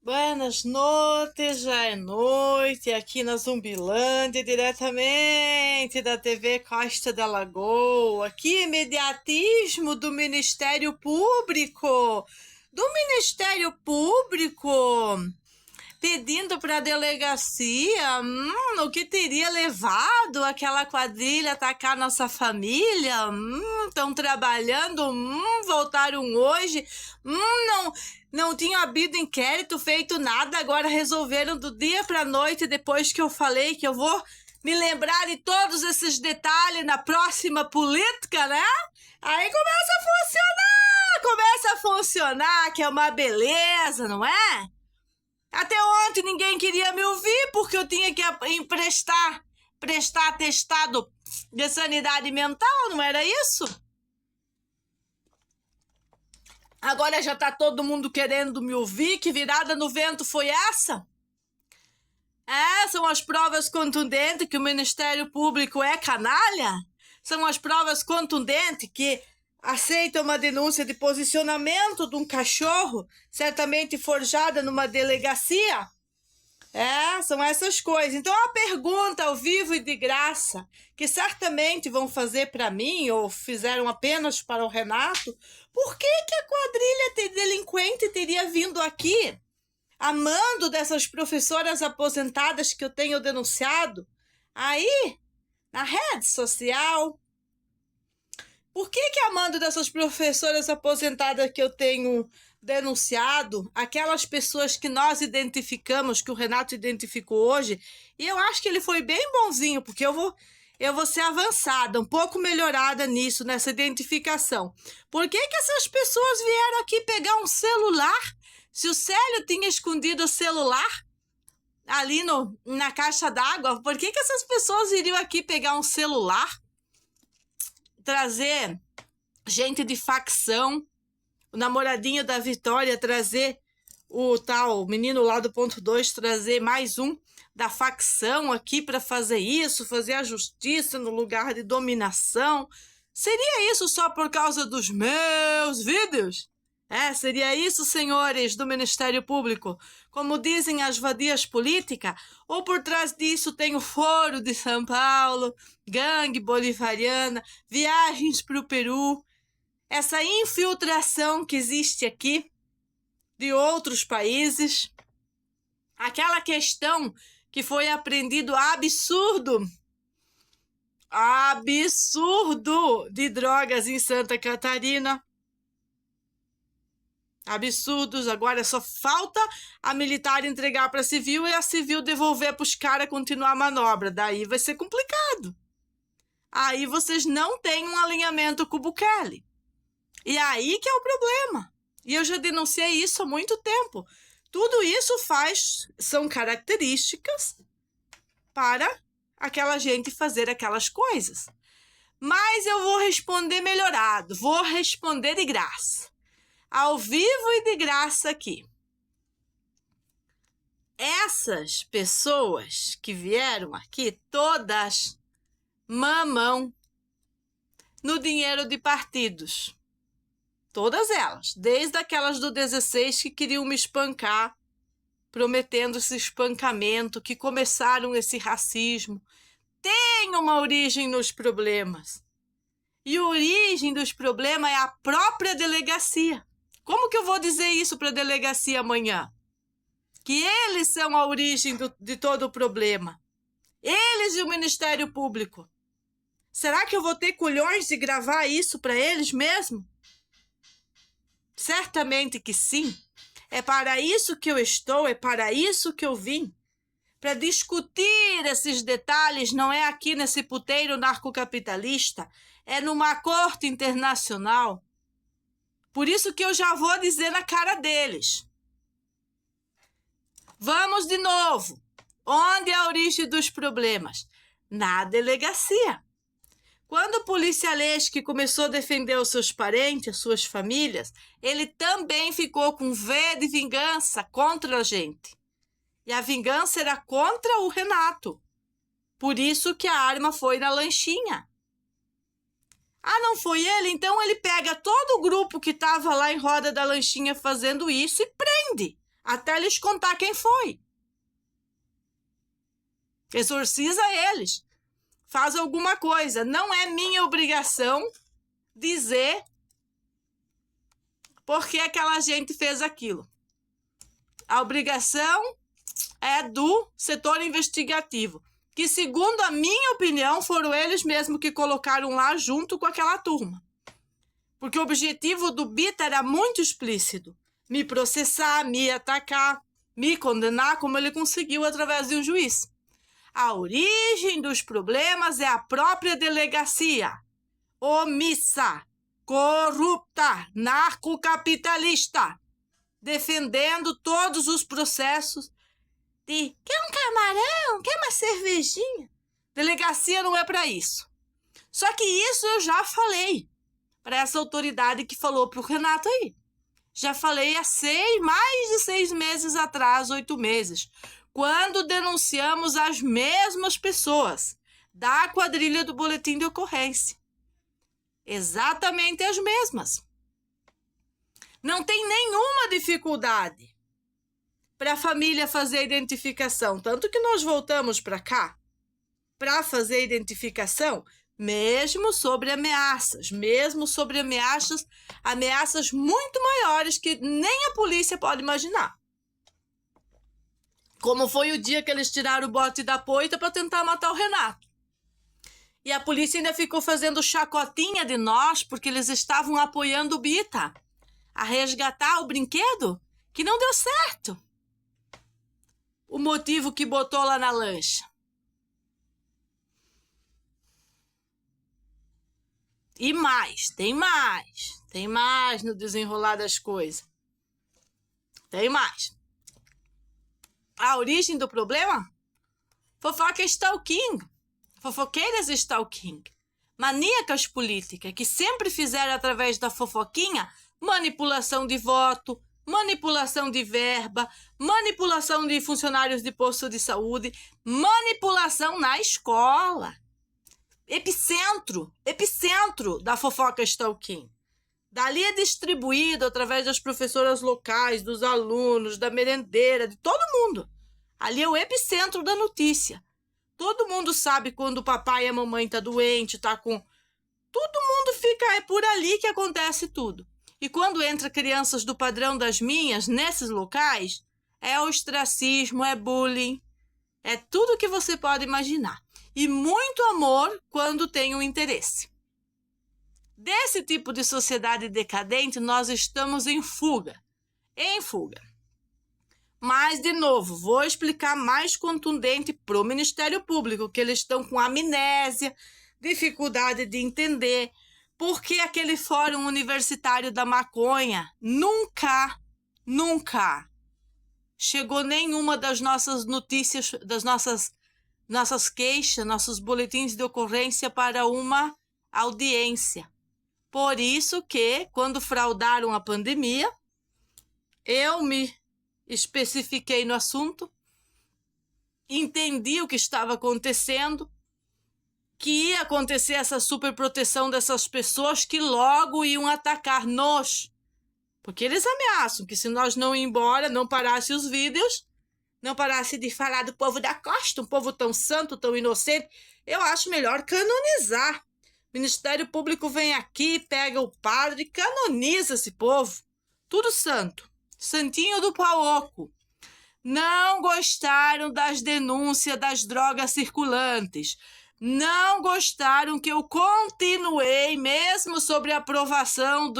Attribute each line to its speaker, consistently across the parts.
Speaker 1: Buenas noites, já é noite aqui na Zumbilândia, diretamente da TV Costa da Lagoa. Que imediatismo do Ministério Público! Do Ministério Público! Pedindo para a delegacia o que teria levado aquela quadrilha a atacar nossa família. Estão trabalhando, voltaram hoje. Não tinha havido inquérito, feito nada, agora resolveram do dia para noite, depois que eu falei que eu vou me lembrar de todos esses detalhes na próxima política, né? Aí começa a funcionar, que é uma beleza, não é? Até ontem ninguém queria me ouvir porque eu tinha que prestar atestado de sanidade mental, não era isso? Agora já tá todo mundo querendo me ouvir. Que virada no vento foi essa? São as provas contundentes que o Ministério Público é canalha? São as provas contundentes que aceita uma denúncia de posicionamento de um cachorro, certamente forjada numa delegacia? São essas coisas. Então, a pergunta ao vivo e de graça, que certamente vão fazer para mim, ou fizeram apenas para o Renato, por que a quadrilha delinquente teria vindo aqui, a mando dessas professoras aposentadas que eu tenho denunciado, aí, na rede social? Por que a mando dessas professoras aposentadas que eu tenho denunciado, aquelas pessoas que nós identificamos, que o Renato identificou hoje, e eu acho que ele foi bem bonzinho, porque eu vou ser avançada, um pouco melhorada nisso, nessa identificação. Por que essas pessoas vieram aqui pegar um celular? Se o Célio tinha escondido o celular ali na caixa d'água, por que essas pessoas iriam aqui pegar um celular? Trazer gente de facção, o namoradinho da Vitória trazer o menino lá do ponto 2, trazer mais um da facção aqui para fazer isso, fazer a justiça no lugar de dominação. Seria isso só por causa dos meus vídeos? Seria isso, senhores do Ministério Público? Como dizem as vadias políticas? Ou por trás disso tem o Foro de São Paulo, gangue bolivariana, viagens para o Peru, essa infiltração que existe aqui de outros países, aquela questão que foi apreendido absurdo de drogas em Santa Catarina. Absurdos, agora só falta a militar entregar para a civil e a civil devolver para os caras continuar a manobra. Daí vai ser complicado. Aí vocês não têm um alinhamento com o Bukele. E aí que é o problema. E eu já denunciei isso há muito tempo. Tudo isso são características para aquela gente fazer aquelas coisas. Mas eu vou responder melhorado, vou responder de graça. Ao vivo e de graça aqui. Essas pessoas que vieram aqui, todas mamam no dinheiro de partidos. Todas elas, desde aquelas do 16 que queriam me espancar, prometendo esse espancamento, que começaram esse racismo. Tem uma origem nos problemas. E a origem dos problemas é a própria delegacia. Como que eu vou dizer isso para a delegacia amanhã? Que eles são a origem de todo o problema. Eles e o Ministério Público. Será que eu vou ter culhões de gravar isso para eles mesmo? Certamente que sim. É para isso que eu estou, é para isso que eu vim. Para discutir esses detalhes, não é aqui nesse puteiro narcocapitalista, é numa corte internacional. Por isso que eu já vou dizer na cara deles. Vamos de novo. Onde é a origem dos problemas? Na delegacia. Quando o policialesco começou a defender os seus parentes, as suas famílias, ele também ficou com V de vingança contra a gente. E a vingança era contra o Renato. Por isso que a arma foi na lanchinha. Não foi ele? Então ele pega todo o grupo que estava lá em roda da lanchinha fazendo isso e prende. até lhes contar quem foi. Exorciza eles. Faz alguma coisa. Não é minha obrigação dizer por que aquela gente fez aquilo. A obrigação é do setor investigativo, que, segundo a minha opinião, foram eles mesmos que colocaram lá junto com aquela turma. Porque o objetivo do Bita era muito explícito. Me processar, me atacar, me condenar, como ele conseguiu através de um juiz. A origem dos problemas é a própria delegacia. Omissa, corrupta, narcocapitalista, defendendo todos os processos de quer um camarão, quer uma cervejinha. Delegacia não é para isso. Só que isso eu já falei para essa autoridade que falou para o Renato aí. Já falei há mais de 6 meses atrás, 8 meses, quando denunciamos as mesmas pessoas da quadrilha do boletim de ocorrência. Exatamente as mesmas. Não tem nenhuma dificuldade para a família fazer a identificação. Tanto que nós voltamos para cá para fazer a identificação, mesmo sobre ameaças muito maiores que nem a polícia pode imaginar. Como foi o dia que eles tiraram o bote da poita para tentar matar o Renato. E a polícia ainda ficou fazendo chacotinha de nós porque eles estavam apoiando o Bita a resgatar o brinquedo que não deu certo. O motivo que botou lá na lancha. E mais, tem mais no desenrolar das coisas. Tem mais. A origem do problema? Fofoca stalking. Fofoqueiras stalking. Maníacas políticas que sempre fizeram através da fofoquinha manipulação de voto, manipulação de verba, manipulação de funcionários de posto de saúde, manipulação na escola. Epicentro da fofoca stalking. Dali é distribuído através das professoras locais, dos alunos, da merendeira, de todo mundo. Ali é o epicentro da notícia. Todo mundo sabe quando o papai e a mamãe tá doente, tá com... Todo mundo fica... É por ali que acontece tudo. E quando entra crianças do padrão das minhas, nesses locais, é ostracismo, é bullying, é tudo que você pode imaginar. E muito amor quando tem um interesse. Desse tipo de sociedade decadente, nós estamos em fuga. Em fuga. Mas, de novo, vou explicar mais contundente para o Ministério Público, que eles estão com amnésia, dificuldade de entender, porque aquele fórum universitário da maconha nunca chegou nenhuma das nossas notícias, das nossas queixas, nossos boletins de ocorrência para uma audiência. Por isso que, quando fraudaram a pandemia, eu me especifiquei no assunto, entendi o que estava acontecendo, que ia acontecer essa superproteção dessas pessoas que logo iam atacar-nos. Porque eles ameaçam que se nós não ir embora, não parasse os vídeos, não parasse de falar do povo da costa, um povo tão santo, tão inocente, eu acho melhor canonizar. O Ministério Público vem aqui, pega o padre e canoniza esse povo. Tudo santo. Santinho do Paoco. Não gostaram das denúncias das drogas circulantes. Não gostaram que eu continuei, mesmo sobre a aprovação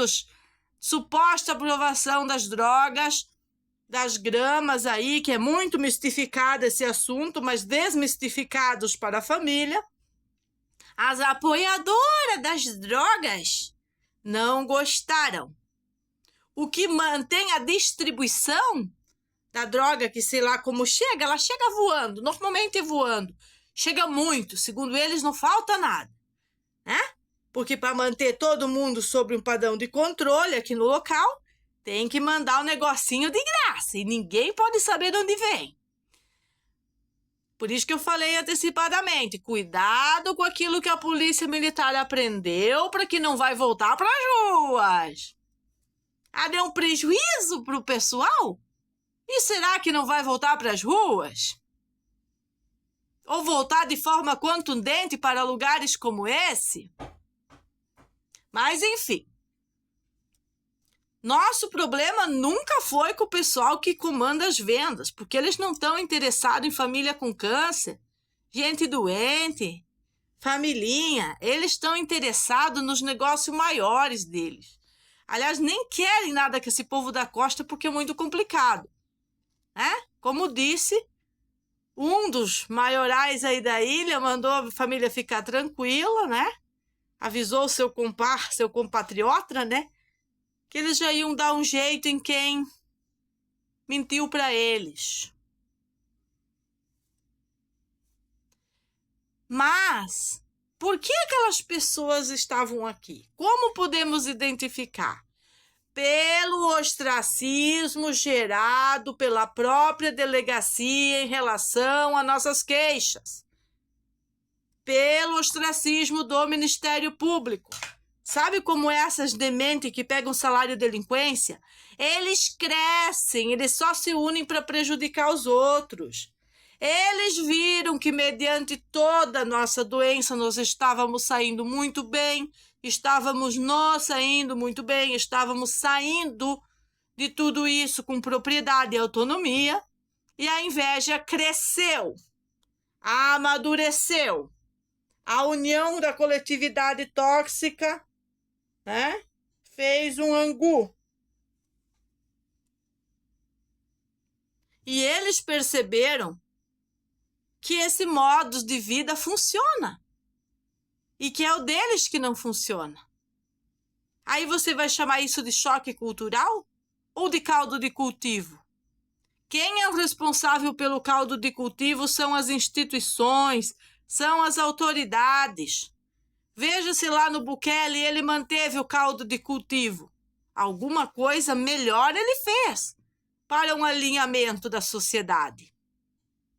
Speaker 1: suposta aprovação das drogas, das gramas aí, que é muito mistificado esse assunto, mas desmistificados para a família. As apoiadoras das drogas não gostaram. O que mantém a distribuição da droga, que sei lá como chega, ela chega voando, normalmente voando. Chega muito, segundo eles não falta nada, né? Porque para manter todo mundo sob um padrão de controle aqui no local, tem que mandar um negocinho de graça e ninguém pode saber de onde vem. Por isso que eu falei antecipadamente, cuidado com aquilo que a polícia militar aprendeu para que não vai voltar para as ruas. Ah, deu um prejuízo para o pessoal? E será que não vai voltar para as ruas? Ou voltar de forma contundente para lugares como esse? Mas, enfim. Nosso problema nunca foi com o pessoal que comanda as vendas, porque eles não estão interessados em família com câncer, gente doente, familhinha. Eles estão interessados nos negócios maiores deles. Aliás, nem querem nada com esse povo da costa porque é muito complicado, né? Como disse, um dos maiorais aí da ilha mandou a família ficar tranquila, né? Avisou o seu compatriota, né? Que eles já iam dar um jeito em quem mentiu para eles. Mas, por que aquelas pessoas estavam aqui? Como podemos identificar? Pelo ostracismo gerado pela própria delegacia em relação a nossas queixas. Pelo ostracismo do Ministério Público. Sabe como essas dementes que pegam salário de delinquência? Eles crescem, eles só se unem para prejudicar os outros. Eles viram que, mediante toda a nossa doença, nós estávamos saindo muito bem, estávamos saindo de tudo isso com propriedade e autonomia, e a inveja cresceu, amadureceu. A união da coletividade tóxica, né, fez um angu. E eles perceberam que esse modo de vida funciona e que é o deles que não funciona. Aí você vai chamar isso de choque cultural ou de caldo de cultivo? Quem é o responsável pelo caldo de cultivo são as instituições, são as autoridades. Veja-se lá no Bukele, ele manteve o caldo de cultivo. Alguma coisa melhor ele fez para um alinhamento da sociedade.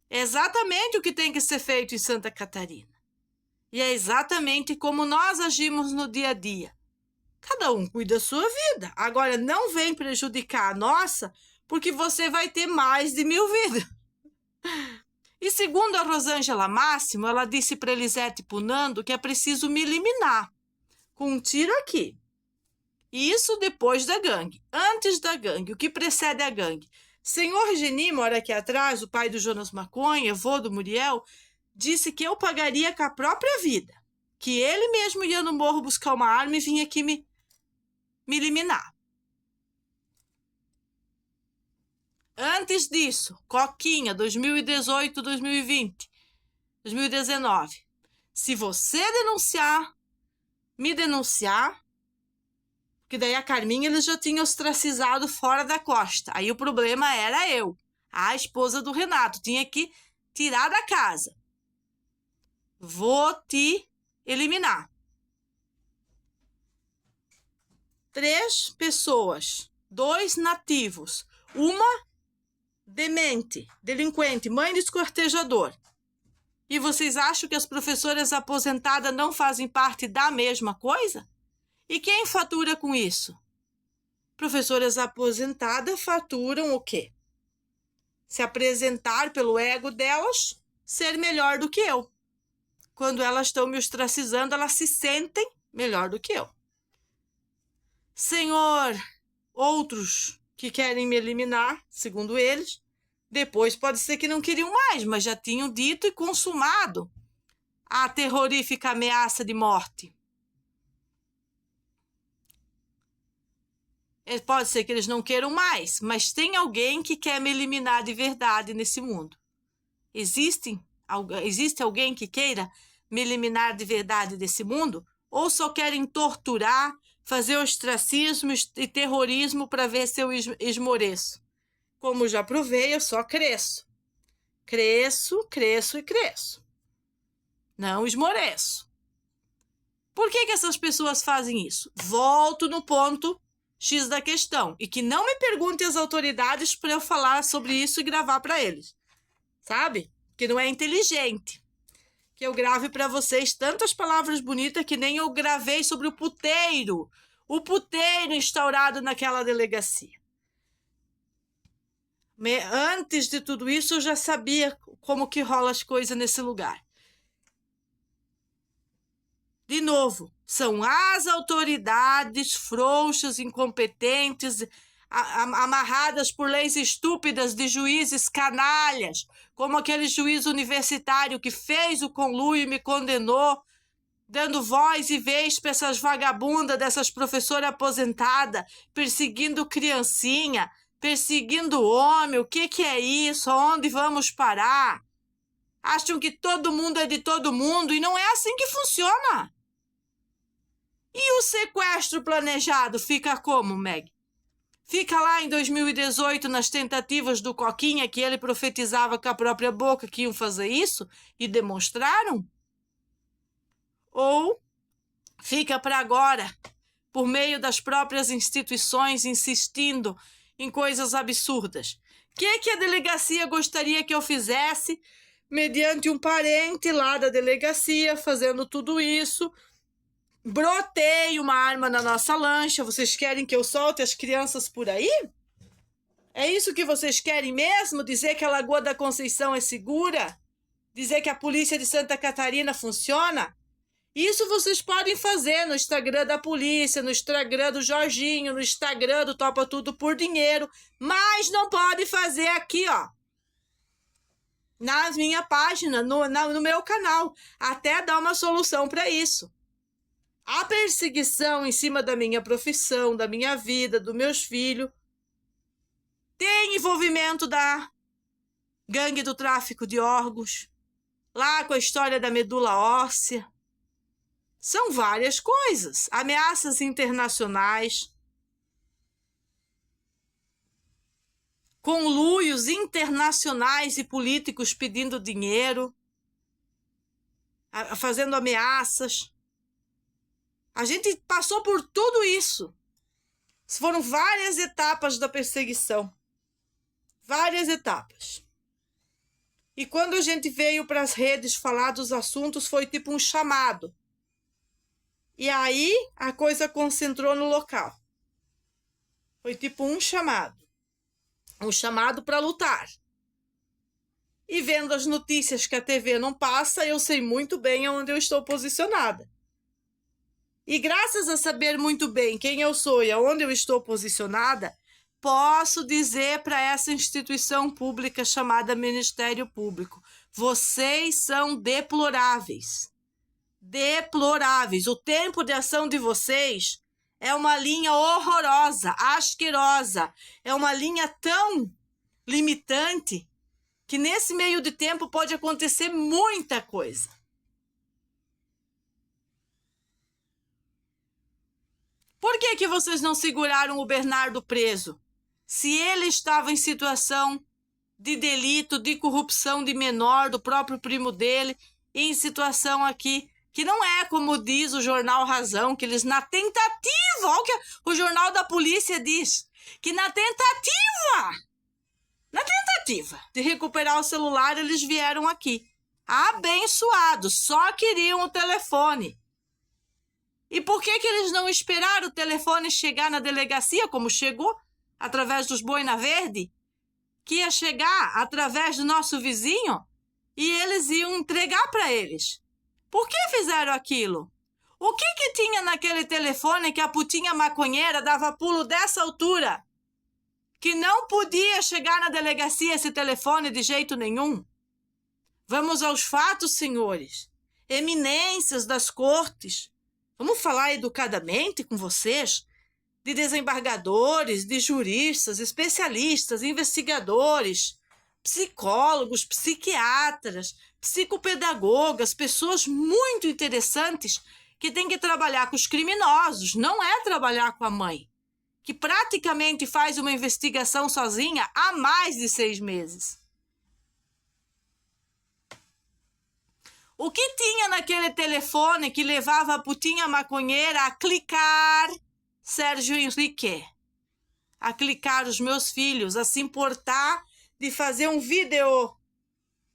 Speaker 1: É exatamente o que tem que ser feito em Santa Catarina. E é exatamente como nós agimos no dia a dia. Cada um cuida da sua vida. Agora, não vem prejudicar a nossa, porque você vai ter mais de 1000 vidas. E segundo a Rosângela Máximo, ela disse para Elisete Punando que é preciso me eliminar, com um tiro aqui. Isso depois da gangue. Antes da gangue, o que precede a gangue? Senhor Geni, mora aqui atrás, o pai do Jonas Maconha, avô do Muriel, disse que eu pagaria com a própria vida, que ele mesmo ia no morro buscar uma arma e vinha aqui me eliminar. Antes disso, Coquinha, 2018, 2020, 2019. Se você me denunciar, porque daí a Carminha eles já tinham ostracizado fora da costa. Aí o problema era eu, a esposa do Renato, tinha que tirar da casa. Vou te eliminar. 3 pessoas, 2 nativos, uma demente, delinquente, mãe de esquartejador. E vocês acham que as professoras aposentadas não fazem parte da mesma coisa? E quem fatura com isso? Professoras aposentadas faturam o quê? Se apresentar pelo ego delas, ser melhor do que eu. Quando elas estão me ostracizando, elas se sentem melhor do que eu. Senhor, outros que querem me eliminar, segundo eles, depois pode ser que não queriam mais, mas já tinham dito e consumado a terrorífica ameaça de morte. Pode ser que eles não queiram mais, mas tem alguém que quer me eliminar de verdade nesse mundo. Existe alguém que queira me eliminar de verdade desse mundo? Ou só querem torturar, fazer ostracismo e terrorismo para ver se eu esmoreço? Como já provei, eu só cresço. Cresço, cresço e cresço. Não esmoreço. Por que essas pessoas fazem isso? Volto no ponto X da questão. E que não me perguntem as autoridades para eu falar sobre isso e gravar para eles. Sabe? Que não é inteligente. Que eu grave para vocês tantas palavras bonitas que nem eu gravei sobre o puteiro. O puteiro instaurado naquela delegacia. Antes de tudo isso, eu já sabia como que rola as coisas nesse lugar. De novo, são as autoridades frouxas, incompetentes, amarradas por leis estúpidas de juízes canalhas, como aquele juiz universitário que fez o conluio e me condenou, dando voz e vez para essas vagabundas dessas professoras aposentadas, perseguindo criancinha, perseguindo homem. O que é isso? Aonde vamos parar? Acham que todo mundo é de todo mundo e não é assim que funciona. E o sequestro planejado fica como, Meg? Fica lá em 2018 nas tentativas do Coquinha, que ele profetizava com a própria boca que iam fazer isso e demonstraram? Ou fica para agora, por meio das próprias instituições insistindo em coisas absurdas? O que a delegacia gostaria que eu fizesse mediante um parente lá da delegacia fazendo tudo isso? Brotei uma arma na nossa lancha. Vocês querem que eu solte as crianças por aí? É isso que vocês querem mesmo? Dizer que a Lagoa da Conceição é segura? Dizer que a polícia de Santa Catarina funciona? Isso vocês podem fazer no Instagram da polícia, no Instagram do Jorginho, no Instagram do Topa Tudo por Dinheiro, mas não pode fazer aqui, ó, na minha página, no meu canal, até dar uma solução para isso. A perseguição em cima da minha profissão, da minha vida, dos meus filhos, tem envolvimento da gangue do tráfico de órgãos, lá com a história da medula óssea. São várias coisas. Ameaças internacionais, conluios internacionais e políticos pedindo dinheiro, fazendo ameaças. A gente passou por tudo isso. Foram várias etapas da perseguição. Várias etapas. E quando a gente veio para as redes falar dos assuntos, foi tipo um chamado. E aí a coisa concentrou no local. Foi tipo um chamado. Um chamado para lutar. E vendo as notícias que a TV não passa, eu sei muito bem aonde eu estou posicionada. E graças a saber muito bem quem eu sou e aonde eu estou posicionada, posso dizer para essa instituição pública chamada Ministério Público: vocês são deploráveis. Deploráveis. O tempo de ação de vocês é uma linha horrorosa, asquerosa. É uma linha tão limitante que nesse meio de tempo pode acontecer muita coisa. Por que vocês não seguraram o Bernardo preso? Se ele estava em situação de delito, de corrupção de menor, do próprio primo dele, em situação aqui, que não é como diz o jornal Razão, que eles na tentativa, olha o que o jornal da polícia diz, que na tentativa de recuperar o celular, eles vieram aqui. Abençoados, só queriam o telefone. E por que eles não esperaram o telefone chegar na delegacia, como chegou, através dos Boina Verde? Que ia chegar através do nosso vizinho e eles iam entregar para eles. Por que fizeram aquilo? O que tinha naquele telefone que a putinha maconheira dava pulo dessa altura? Que não podia chegar na delegacia esse telefone de jeito nenhum? Vamos aos fatos, senhores. Eminências das cortes. Vamos falar educadamente com vocês de desembargadores, de juristas, especialistas, investigadores, psicólogos, psiquiatras, psicopedagogas, pessoas muito interessantes que têm que trabalhar com os criminosos, não é trabalhar com a mãe, que praticamente faz uma investigação sozinha há mais de 6 meses. O que tinha naquele telefone que levava a putinha maconheira a clicar Sérgio Henrique? A clicar os meus filhos, a se importar de fazer um vídeo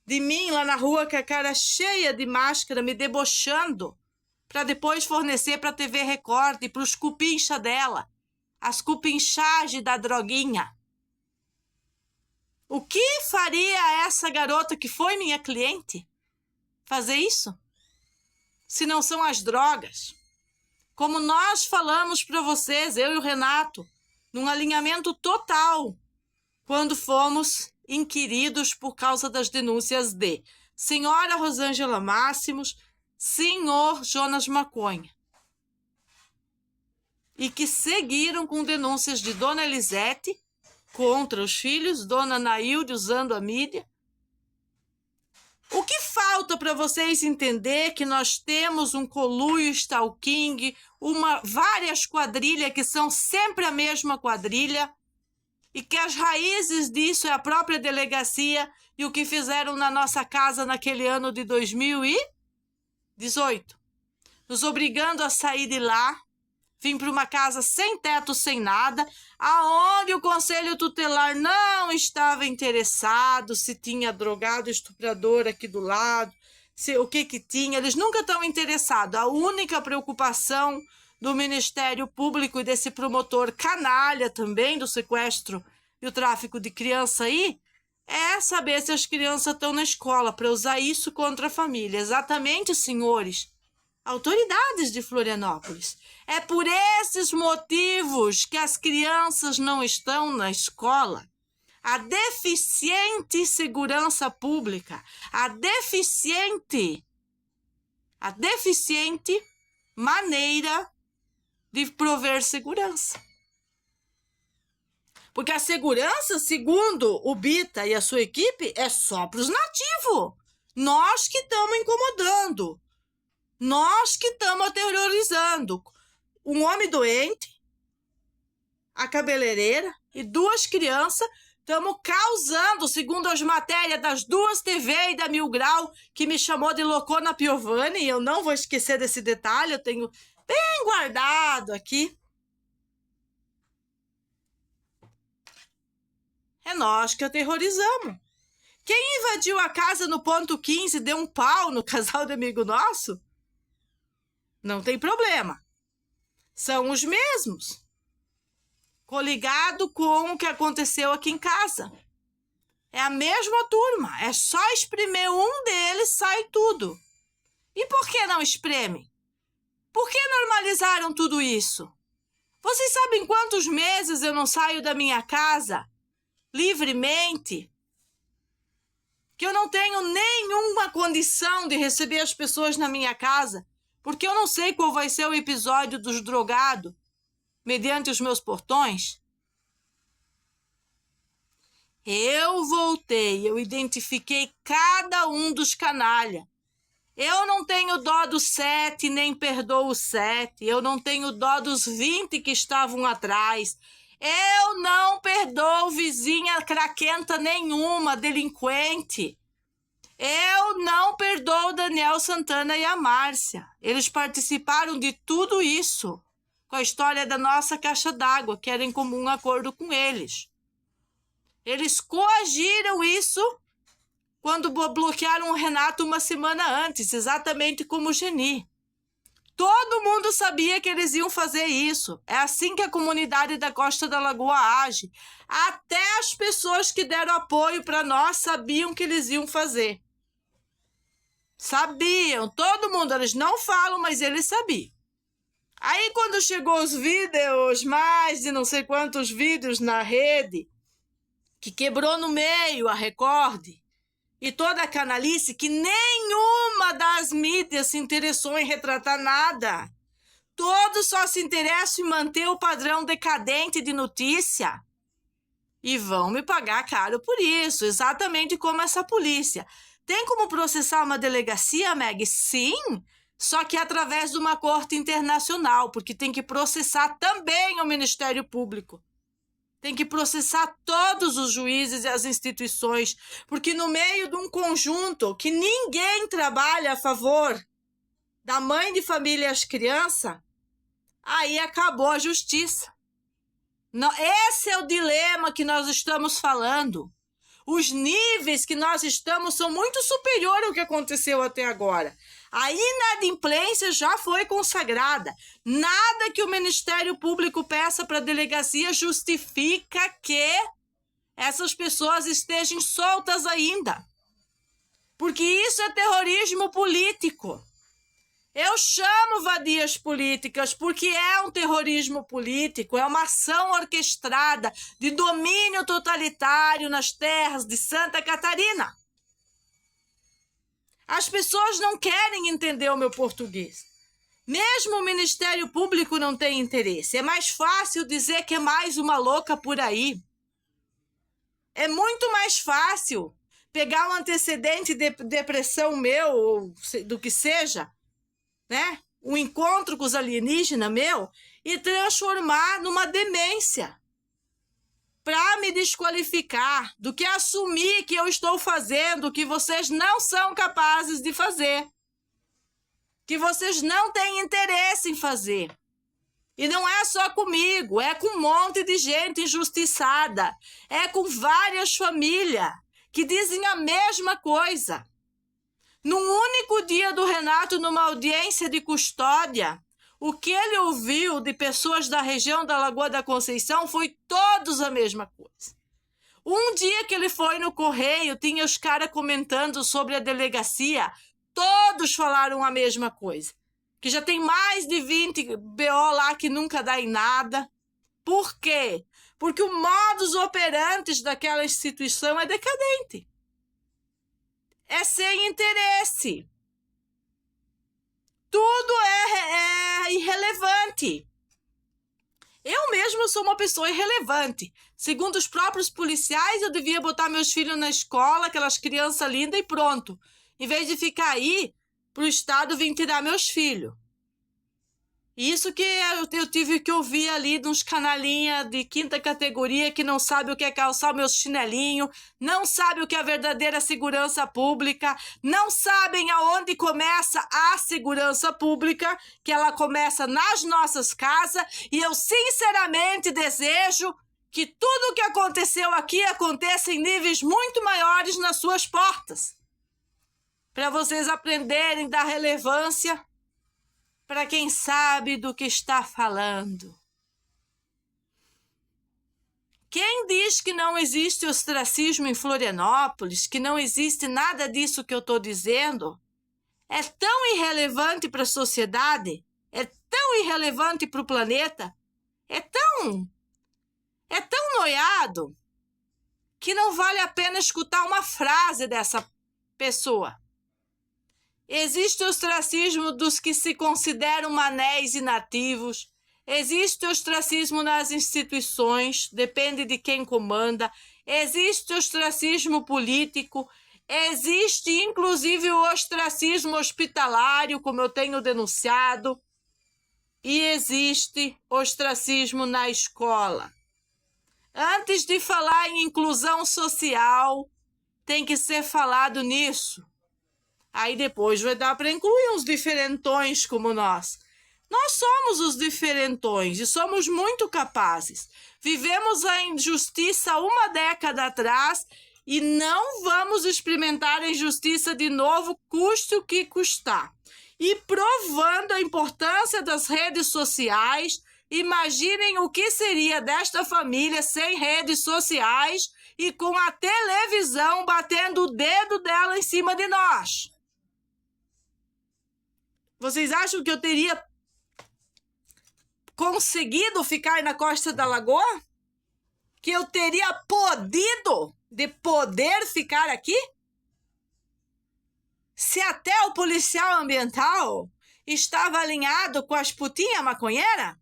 Speaker 1: de mim lá na rua com a cara cheia de máscara, me debochando, para depois fornecer para a TV Record e para os cupincha dela, as cupinchagens da droguinha. O que faria essa garota que foi minha cliente fazer isso? Se não são as drogas. Como nós falamos para vocês, eu e o Renato, num alinhamento total, quando fomos inquiridos por causa das denúncias de senhora Rosângela Máximos, senhor Jonas Maconha. E que seguiram com denúncias de dona Elisete contra os filhos, dona Nailde usando a mídia. O que falta para vocês entender que nós temos um conluio stalking, várias quadrilhas que são sempre a mesma quadrilha e que as raízes disso é a própria delegacia e o que fizeram na nossa casa naquele ano de 2018, nos obrigando a sair de lá, vim para uma casa sem teto, sem nada, aonde o Conselho Tutelar não estava interessado se tinha drogado, estuprador aqui do lado, o que tinha. Eles nunca estão interessados. A única preocupação do Ministério Público e desse promotor canalha também do sequestro e o tráfico de criança aí é saber se as crianças estão na escola para usar isso contra a família. Exatamente, senhores. Autoridades de Florianópolis. É por esses motivos que as crianças não estão na escola. A deficiente segurança pública, a deficiente maneira de prover segurança. Porque a segurança, segundo o Bita e a sua equipe, é só para os nativos. Nós que estamos incomodando. Nós que estamos aterrorizando um homem doente, a cabeleireira e 2 crianças. Estamos causando, segundo as matérias das 2 TV e da Mil Grau, que me chamou de loucona Piovani, e eu não vou esquecer desse detalhe, eu tenho bem guardado aqui. É nós que aterrorizamos. Quem invadiu a casa no ponto 15 e deu um pau no casal de amigo nosso? Não tem problema. São os mesmos. Coligado com o que aconteceu aqui em casa. É a mesma turma. É só espremer um deles, sai tudo. E por que não espreme? Por que normalizaram tudo isso? Vocês sabem quantos meses eu não saio da minha casa livremente? Que eu não tenho nenhuma condição de receber as pessoas na minha casa, porque eu não sei qual vai ser o episódio dos drogados mediante os meus portões. Eu voltei, eu identifiquei cada um dos canalha. Eu não tenho dó dos 7, nem perdoo os 7. Eu não tenho dó dos 20 que estavam atrás. Eu não perdoo vizinha craquenta nenhuma, delinquente. Eu não perdoo o Daniel Santana e a Márcia. Eles participaram de tudo isso, com a história da nossa caixa d'água, que era em comum acordo com eles. Eles coagiram isso quando bloquearam o Renato uma semana antes, exatamente como o Geni. Todo mundo sabia que eles iam fazer isso. É assim que a comunidade da Costa da Lagoa age. Até as pessoas que deram apoio para nós sabiam que eles iam fazer. Sabiam, todo mundo. Eles não falam, mas eles sabiam. Aí quando chegou os vídeos, mais de não sei quantos vídeos na rede, que quebrou no meio a Record, e toda a canalice, que nenhuma das mídias se interessou em retratar nada. Todos só se interessam em manter o padrão decadente de notícia. E vão me pagar caro por isso, exatamente como essa polícia. Tem como processar uma delegacia, Meg? Sim, só que através de uma corte internacional, porque tem que processar também o Ministério Público. Tem que processar todos os juízes e as instituições, porque no meio de um conjunto que ninguém trabalha a favor da mãe de família e as crianças, aí acabou a justiça. Esse é o dilema que nós estamos falando. Os níveis que nós estamos são muito superiores ao que aconteceu até agora. A inadimplência já foi consagrada. Nada que o Ministério Público peça para a delegacia justifica que essas pessoas estejam soltas ainda. Porque isso é terrorismo político. Eu chamo vadias políticas porque é um terrorismo político, é uma ação orquestrada de domínio totalitário nas terras de Santa Catarina. As pessoas não querem entender o meu português. Mesmo o Ministério Público não tem interesse. É mais fácil dizer que é mais uma louca por aí. É muito mais fácil pegar um antecedente de depressão meu, ou do que seja, né? Um encontro com os alienígenas meu, e transformar numa demência. Para me desqualificar, do que assumir que eu estou fazendo o que vocês não são capazes de fazer. Que vocês não têm interesse em fazer. E não é só comigo, é com um monte de gente injustiçada. É com várias famílias que dizem a mesma coisa. Num único dia do Renato, numa audiência de custódia, o que ele ouviu de pessoas da região da Lagoa da Conceição foi todos a mesma coisa. Um dia que ele foi no Correio, tinha os caras comentando sobre a delegacia, todos falaram a mesma coisa. Que já tem mais de 20 BO lá que nunca dá em nada. Por quê? Porque o modus operandi daquela instituição é decadente. É sem interesse. Tudo é irrelevante. Eu mesmo sou uma pessoa irrelevante. Segundo os próprios policiais, eu devia botar meus filhos na escola, aquelas crianças lindas e pronto. Em vez de ficar aí, pro Estado vir tirar meus filhos. Isso que eu tive que ouvir ali de uns canalinha de quinta categoria que não sabe o que é calçar meus chinelinhos, não sabe o que é verdadeira segurança pública, não sabem aonde começa a segurança pública, que ela começa nas nossas casas, e eu sinceramente desejo que tudo o que aconteceu aqui aconteça em níveis muito maiores nas suas portas, para vocês aprenderem da relevância para quem sabe do que está falando. Quem diz que não existe ostracismo em Florianópolis, que não existe nada disso que eu estou dizendo, é tão irrelevante para a sociedade, é tão irrelevante para o planeta, é tão noiado, que não vale a pena escutar uma frase dessa pessoa. Existe ostracismo dos que se consideram manéis e nativos. Existe ostracismo nas instituições, depende de quem comanda. Existe ostracismo político. Existe, inclusive, o ostracismo hospitalário, como eu tenho denunciado. E existe ostracismo na escola. Antes de falar em inclusão social, tem que ser falado nisso. Aí depois vai dar para incluir uns diferentões como nós. Nós somos os diferentões e somos muito capazes. Vivemos a injustiça uma década atrás e não vamos experimentar a injustiça de novo, custe o que custar. E provando a importância das redes sociais, imaginem o que seria desta família sem redes sociais e com a televisão batendo o dedo dela em cima de nós. Vocês acham que eu teria conseguido ficar na Costa da Lagoa? Que eu teria poder ficar aqui? Se até o policial ambiental estava alinhado com as putinhas maconheiras?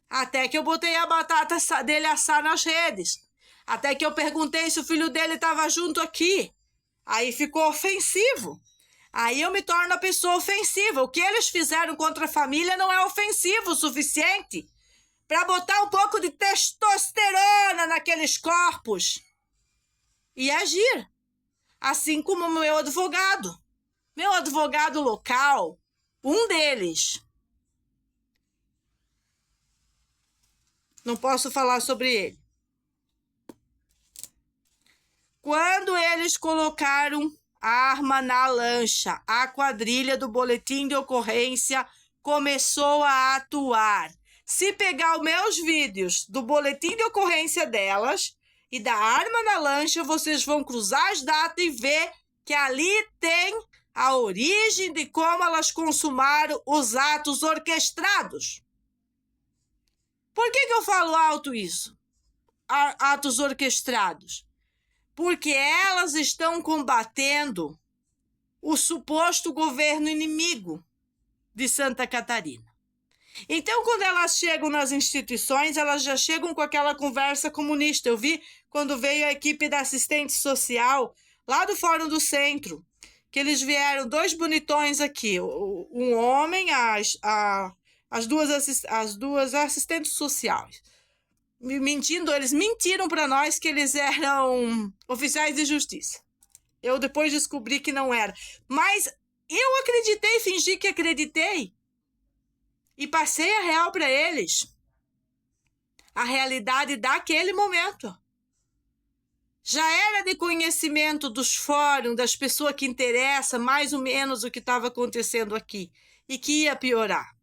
Speaker 1: Até que eu botei a batata dele assar nas redes. Até que eu perguntei se o filho dele estava junto aqui. Aí ficou ofensivo. Aí eu me torno a pessoa ofensiva. O que eles fizeram contra a família não é ofensivo o suficiente para botar um pouco de testosterona naqueles corpos e agir. Assim como o meu advogado. Meu advogado local, um deles. Não posso falar sobre ele. Quando eles colocaram arma na lancha, a quadrilha do boletim de ocorrência começou a atuar. Se pegar os meus vídeos do boletim de ocorrência delas e da arma na lancha, vocês vão cruzar as datas e ver que ali tem a origem de como elas consumaram os atos orquestrados. Por que eu falo alto isso? Atos orquestrados. Porque elas estão combatendo o suposto governo inimigo de Santa Catarina. Então, quando elas chegam nas instituições, elas já chegam com aquela conversa comunista. Eu vi quando veio a equipe da assistente social, lá do Fórum do Centro, que eles vieram, 2 bonitões aqui, um homem, as duas assistentes sociais. Eles mentiram para nós que eles eram oficiais de justiça. Eu depois descobri que não era. Mas eu acreditei, fingi que acreditei. E passei a real para eles. A realidade daquele momento. Já era de conhecimento dos fóruns, das pessoas que interessam mais ou menos o que estava acontecendo aqui. E que ia piorar.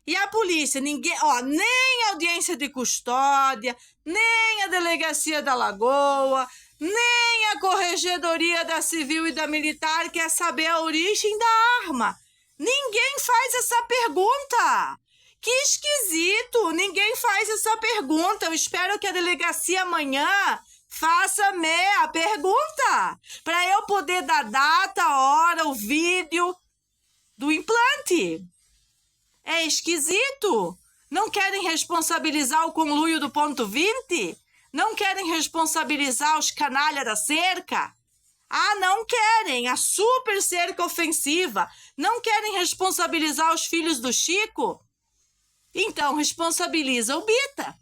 Speaker 1: E a polícia, ninguém, nem a audiência de custódia, nem a delegacia da Lagoa, nem a corregedoria da civil e da militar quer saber a origem da arma. Ninguém faz essa pergunta. Que esquisito, ninguém faz essa pergunta. Eu espero que a delegacia amanhã faça-me a pergunta, para eu poder dar data, hora, o vídeo do implante. É esquisito. Não querem responsabilizar o conluio do ponto 20? Não querem responsabilizar os canalha da cerca? Não querem. A super cerca ofensiva. Não querem responsabilizar os filhos do Chico? Então, responsabiliza o Bita.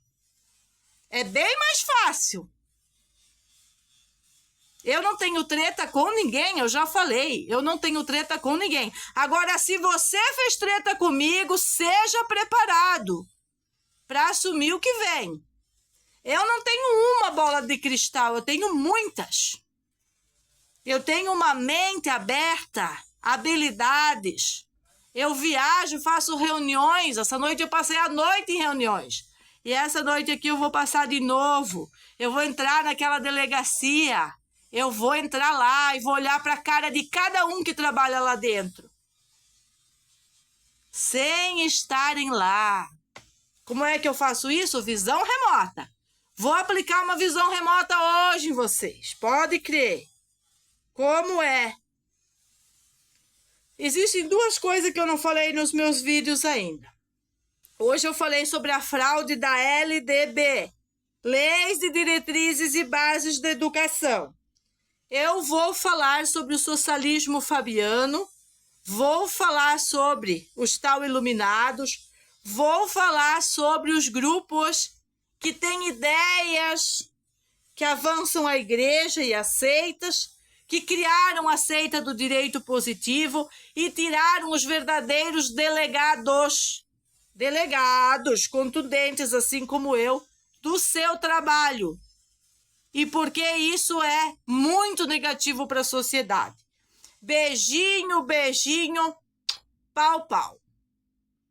Speaker 1: É bem mais fácil. Eu não tenho treta com ninguém, eu já falei. Eu não tenho treta com ninguém. Agora, se você fez treta comigo, seja preparado para assumir o que vem. Eu não tenho uma bola de cristal, eu tenho muitas. Eu tenho uma mente aberta, habilidades. Eu viajo, faço reuniões. Essa noite eu passei a noite em reuniões. E essa noite aqui eu vou passar de novo. Eu vou entrar naquela delegacia. Eu vou entrar lá e vou olhar para a cara de cada um que trabalha lá dentro. Sem estarem lá. Como é que eu faço isso? Visão remota. Vou aplicar uma visão remota hoje em vocês. Pode crer. Como é? Existem 2 coisas que eu não falei nos meus vídeos ainda. Hoje eu falei sobre a fraude da LDB. Leis de Diretrizes e Bases da Educação. Eu vou falar sobre o socialismo fabiano, vou falar sobre os tal iluminados, vou falar sobre os grupos que têm ideias que avançam a igreja e as seitas, que criaram a seita do direito positivo e tiraram os verdadeiros delegados contundentes, assim como eu, do seu trabalho. E porque isso é muito negativo para a sociedade. Beijinho, beijinho, pau, pau.